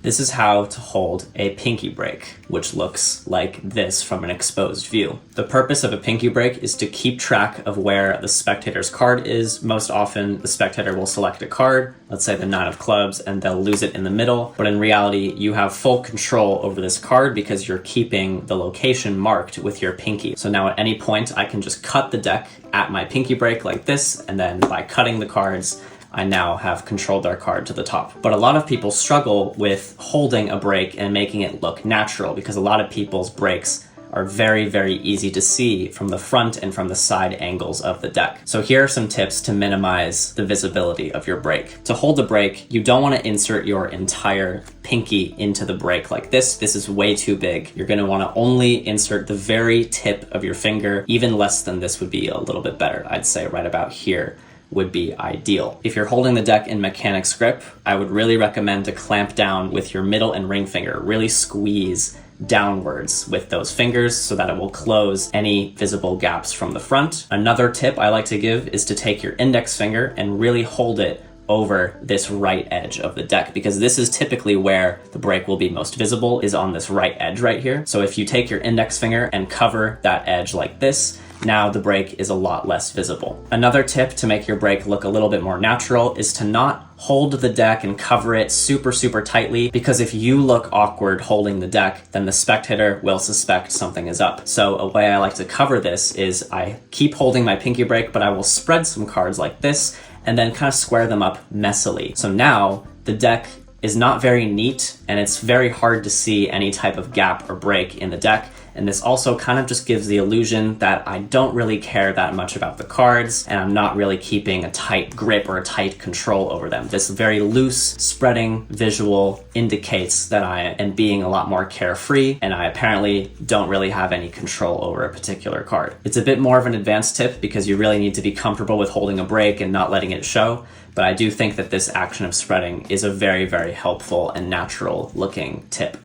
This is how to hold a pinky break, which looks like this from an exposed view. The purpose of a pinky break is to keep track of where the spectator's card is. Most often, the spectator will select a card, let's say the 9 of clubs, and they'll lose it in the middle. But in reality, you have full control over this card because you're keeping the location marked with your pinky. So now at any point, I can just cut the deck at my pinky break like this, and then by cutting the cards, I now have controlled our card to the top. But a lot of people struggle with holding a break and making it look natural because a lot of people's breaks are very, very easy to see from the front and from the side angles of the deck. So here are some tips to minimize the visibility of your break. To hold a break, you don't want to insert your entire pinky into the break like this. This is way too big. You're going to want to only insert the very tip of your finger. Even less than this would be a little bit better. I'd say right about here would be ideal. If you're holding the deck in mechanics grip, I would really recommend to clamp down with your middle and ring finger. Really squeeze downwards with those fingers so that it will close any visible gaps from the front. Another tip I like to give is to take your index finger and really hold it over this right edge of the deck, because this is typically where the break will be most visible, is on this right edge right here. So if you take your index finger and cover that edge like this, now the break is a lot less visible. Another tip to make your break look a little bit more natural is to not hold the deck and cover it super, super tightly, because if you look awkward holding the deck, then the spectator will suspect something is up. So a way I like to cover this is I keep holding my pinky break, but I will spread some cards like this and then kind of square them up messily. So now the deck is not very neat and it's very hard to see any type of gap or break in the deck. And this also kind of just gives the illusion that I don't really care that much about the cards and I'm not really keeping a tight grip or a tight control over them. This very loose spreading visual indicates that I am being a lot more carefree and I apparently don't really have any control over a particular card. It's a bit more of an advanced tip because you really need to be comfortable with holding a break and not letting it show. But I do think that this action of spreading is a very, very helpful and natural looking tip.